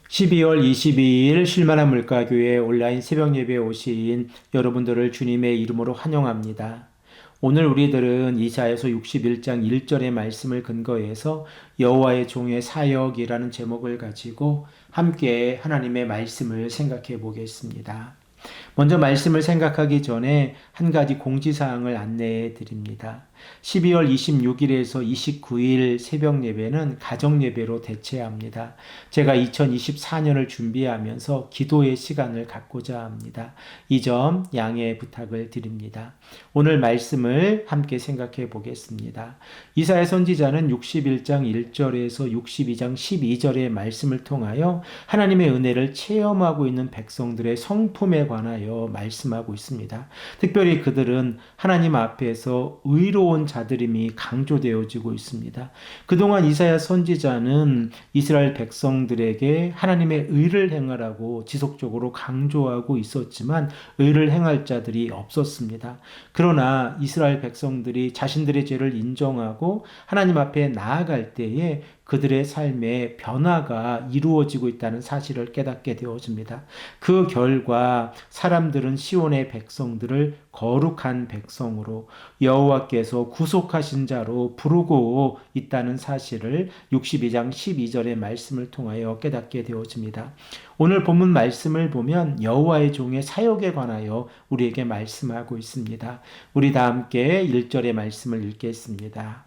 12월 22일 쉴만한 물가교회 온라인 새벽 예배에 오신 여러분들을 주님의 이름으로 환영합니다. 오늘 우리들은 이사야서 61장 1절의 말씀을 근거해서 여호와의 종의 사역이라는 제목을 가지고 함께 하나님의 말씀을 생각해 보겠습니다. 먼저 말씀을 생각하기 전에 한 가지 공지사항을 안내해 드립니다. 12월 26일에서 29일 새벽 예배는 가정 예배로 대체합니다. 제가 2024년을 준비하면서 기도의 시간을 갖고자 합니다. 이 점 양해 부탁을 드립니다. 오늘 말씀을 함께 생각해 보겠습니다. 이사야 선지자는 61장 1절에서 62장 12절의 말씀을 통하여 하나님의 은혜를 체험하고 있는 백성들의 성품에 관하여 말씀하고 있습니다. 특별히 그들은 하나님 앞에서 의로운 자들임이 강조되어지고 있습니다. 그동안 이사야 선지자는 이스라엘 백성들에게 하나님의 의를 행하라고 지속적으로 강조하고 있었지만 의를 행할 자들이 없었습니다. 그러나 이스라엘 백성들이 자신들의 죄를 인정하고 하나님 앞에 나아갈 때에 그들의 삶에 변화가 이루어지고 있다는 사실을 깨닫게 되어집니다. 그 결과 사람들은 시온의 백성들을 거룩한 백성으로 여호와께서 구속하신 자로 부르고 있다는 사실을 62장 12절의 말씀을 통하여 깨닫게 되어집니다. 오늘 본문 말씀을 보면 여호와의 종의 사역에 관하여 우리에게 말씀하고 있습니다. 우리 다 함께 1절의 말씀을 읽겠습니다.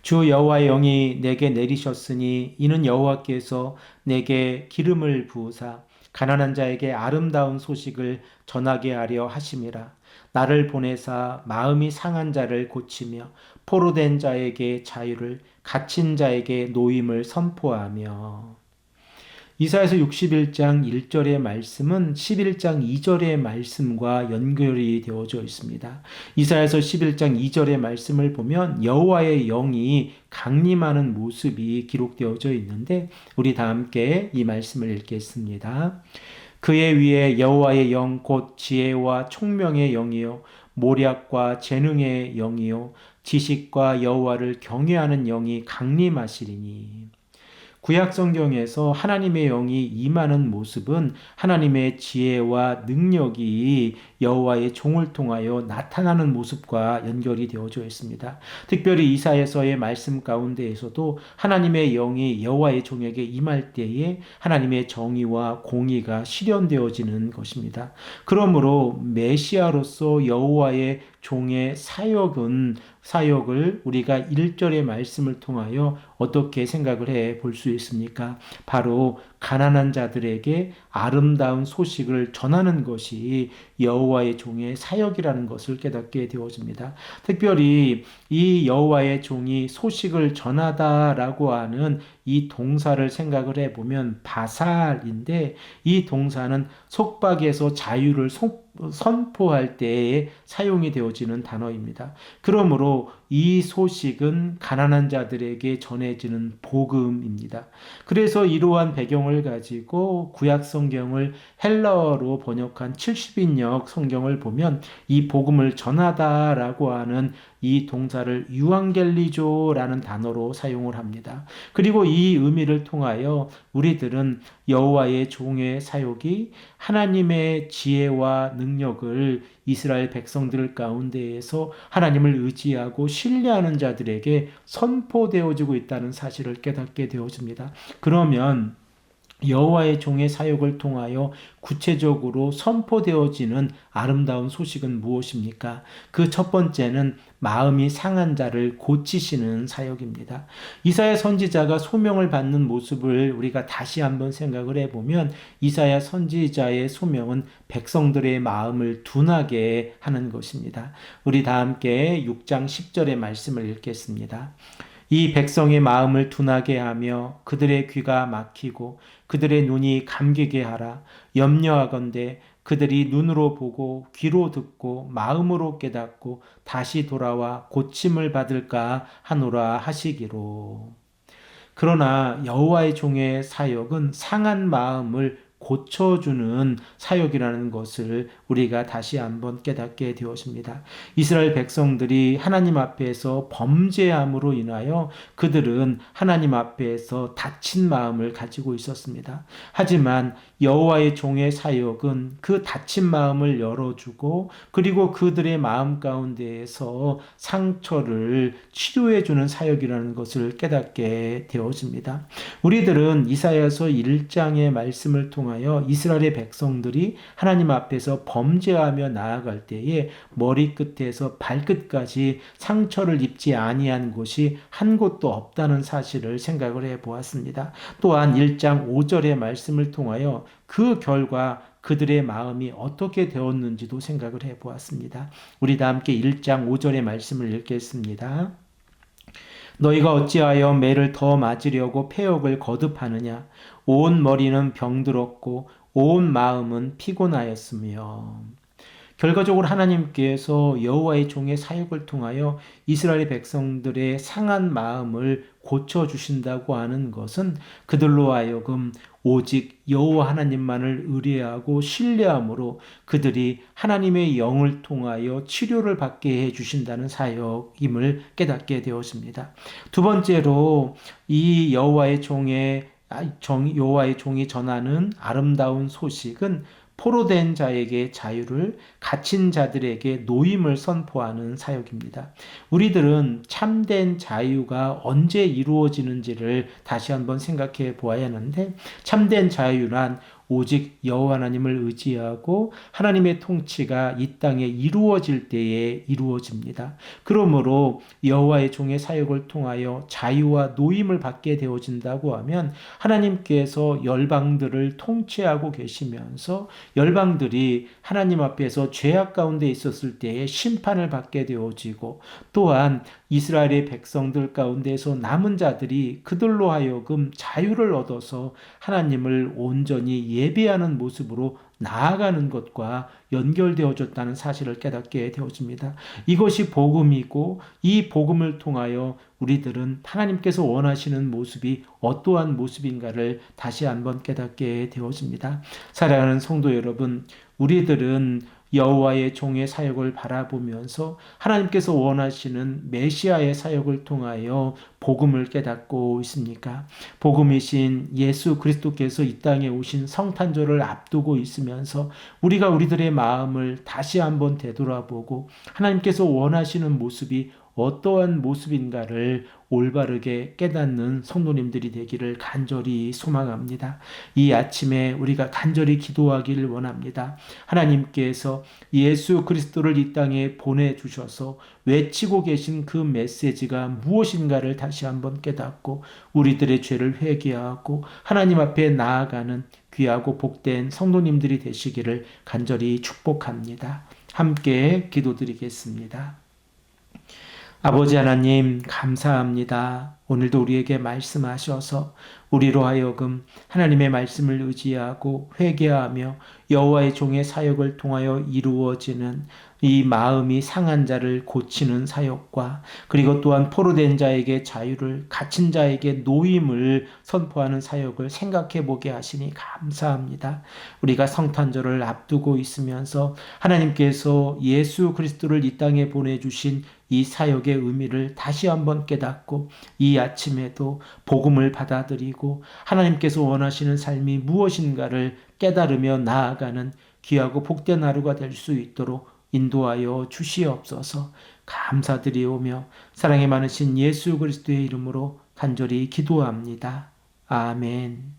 주 여호와의 영이 내게 내리셨으니 이는 여호와께서 내게 기름을 부으사 가난한 자에게 아름다운 소식을 전하게 하려 하심이라. 나를 보내사 마음이 상한 자를 고치며 포로된 자에게 자유를 갇힌 자에게 노임을 선포하며. 이사야서 61장 1절의 말씀은 11장 2절의 말씀과 연결이 되어져 있습니다. 이사야서 11장 2절의 말씀을 보면 여호와의 영이 강림하는 모습이 기록되어져 있는데 우리 다 함께 이 말씀을 읽겠습니다. 그의 위에 여호와의 영 곧 지혜와 총명의 영이요 모략과 재능의 영이요 지식과 여호와를 경외하는 영이 강림하시리니. 구약 성경에서 하나님의 영이 임하는 모습은 하나님의 지혜와 능력이 여호와의 종을 통하여 나타나는 모습과 연결이 되어져 있습니다. 특별히 이사야서의 말씀 가운데에서도 하나님의 영이 여호와의 종에게 임할 때에 하나님의 정의와 공의가 실현되어지는 것입니다. 그러므로 메시아로서 여호와의 종의 사역을 우리가 1절의 말씀을 통하여 어떻게 생각을 해 볼 수 있습니까? 바로 가난한 자들에게 아름다운 소식을 전하는 것이 여호와의 종의 사역이라는 것을 깨닫게 되어집니다. 특별히 이 여호와의 종이 소식을 전하다라고 하는 이 동사를 생각을 해보면 바살인데 이 동사는 속박에서 자유를 선포할 때에 사용이 되어지는 단어입니다. 그러므로 이 소식은 가난한 자들에게 전해지는 복음입니다. 그래서 이러한 배경을 가지고 구약 성경을 헬라어로 번역한 70인역 성경을 보면 이 복음을 전하다라고 하는 이 동사를 유앙겔리조라는 단어로 사용을 합니다. 그리고 이 의미를 통하여 우리들은 여호와의 종의 사역이 하나님의 지혜와 능력을 이스라엘 백성들 가운데에서 하나님을 의지하고 신뢰하는 자들에게 선포되어지고 있다는 사실을 깨닫게 되어집니다. 그러면 여호와의 종의 사역을 통하여 구체적으로 선포되어지는 아름다운 소식은 무엇입니까? 그 첫 번째는 마음이 상한 자를 고치시는 사역입니다. 이사야 선지자가 소명을 받는 모습을 우리가 다시 한번 생각을 해보면 이사야 선지자의 소명은 백성들의 마음을 둔하게 하는 것입니다. 우리 다 함께 6장 10절의 말씀을 읽겠습니다. 이 백성의 마음을 둔하게 하며 그들의 귀가 막히고 그들의 눈이 감기게 하라. 염려하건대 그들이 눈으로 보고 귀로 듣고 마음으로 깨닫고 다시 돌아와 고침을 받을까 하노라 하시기로. 그러나 여호와의 종의 사역은 상한 마음을 고쳐주는 사역이라는 것을 우리가 다시 한번 깨닫게 되었습니다. 이스라엘 백성들이 하나님 앞에서 범죄함으로 인하여 그들은 하나님 앞에서 다친 마음을 가지고 있었습니다. 하지만 여호와의 종의 사역은 그 다친 마음을 열어주고 그리고 그들의 마음 가운데에서 상처를 치료해주는 사역이라는 것을 깨닫게 되어집니다. 우리들은 이사야서 1장의 말씀을 통하여 이스라엘의 백성들이 하나님 앞에서 범죄하며 나아갈 때에 머리끝에서 발끝까지 상처를 입지 아니한 곳이 한 곳도 없다는 사실을 생각을 해 보았습니다. 또한 1장 5절의 말씀을 통하여 그 결과 그들의 마음이 어떻게 되었는지도 생각을 해 보았습니다. 우리 다 함께 1장 5절의 말씀을 읽겠습니다. 너희가 어찌하여 매를 더 맞으려고 패역을 거듭하느냐? 온 머리는 병들었고 온 마음은 피곤하였으며. 결과적으로 하나님께서 여호와의 종의 사역을 통하여 이스라엘 백성들의 상한 마음을 고쳐주신다고 하는 것은 그들로 하여금 오직 여호와 하나님만을 의뢰하고 신뢰함으로 그들이 하나님의 영을 통하여 치료를 받게 해주신다는 사역임을 깨닫게 되었습니다. 두 번째로 이 여호와의 종이 전하는 아름다운 소식은 포로된 자에게 자유를, 갇힌 자들에게 노임을 선포하는 사역입니다. 우리들은 참된 자유가 언제 이루어지는지를 다시 한번 생각해 보아야 하는데, 참된 자유란 오직 여호와 하나님을 의지하고 하나님의 통치가 이 땅에 이루어질 때에 이루어집니다. 그러므로 여호와의 종의 사역을 통하여 자유와 노임을 받게 되어진다고 하면 하나님께서 열방들을 통치하고 계시면서 열방들이 하나님 앞에서 죄악 가운데 있었을 때에 심판을 받게 되어지고, 또한 이스라엘의 백성들 가운데서 남은 자들이 그들로 하여금 자유를 얻어서 하나님을 온전히 예배하는 모습으로 나아가는 것과 연결되어졌다는 사실을 깨닫게 되어집니다. 이것이 복음이고, 이 복음을 통하여 우리들은 하나님께서 원하시는 모습이 어떠한 모습인가를 다시 한번 깨닫게 되어집니다. 사랑하는 성도 여러분, 우리들은 여호와의 종의 사역을 바라보면서 하나님께서 원하시는 메시아의 사역을 통하여 복음을 깨닫고 있습니까? 복음이신 예수 그리스도께서 이 땅에 오신 성탄절을 앞두고 있으면서 우리가 우리들의 마음을 다시 한번 되돌아보고 하나님께서 원하시는 모습이 어떠한 모습인가를 올바르게 깨닫는 성도님들이 되기를 간절히 소망합니다. 이 아침에 우리가 간절히 기도하기를 원합니다. 하나님께서 예수 그리스도를 이 땅에 보내주셔서 외치고 계신 그 메시지가 무엇인가를 다시 한번 깨닫고 우리들의 죄를 회개하고 하나님 앞에 나아가는 귀하고 복된 성도님들이 되시기를 간절히 축복합니다. 함께 기도드리겠습니다. 아버지 하나님, 감사합니다. 오늘도 우리에게 말씀하셔서 우리로 하여금 하나님의 말씀을 의지하고 회개하며 여호와의 종의 사역을 통하여 이루어지는 이 마음이 상한 자를 고치는 사역과, 그리고 또한 포로된 자에게 자유를, 갇힌 자에게 노임을 선포하는 사역을 생각해 보게 하시니 감사합니다. 우리가 성탄절을 앞두고 있으면서 하나님께서 예수 그리스도를 이 땅에 보내주신 이 사역의 의미를 다시 한번 깨닫고 이 아침에도 복음을 받아들이고 하나님께서 원하시는 삶이 무엇인가를 깨달으며 나아가는 귀하고 복된 하루가 될 수 있도록 인도하여 주시옵소서. 감사드리오며 사랑이 많으신 예수 그리스도의 이름으로 간절히 기도합니다. 아멘.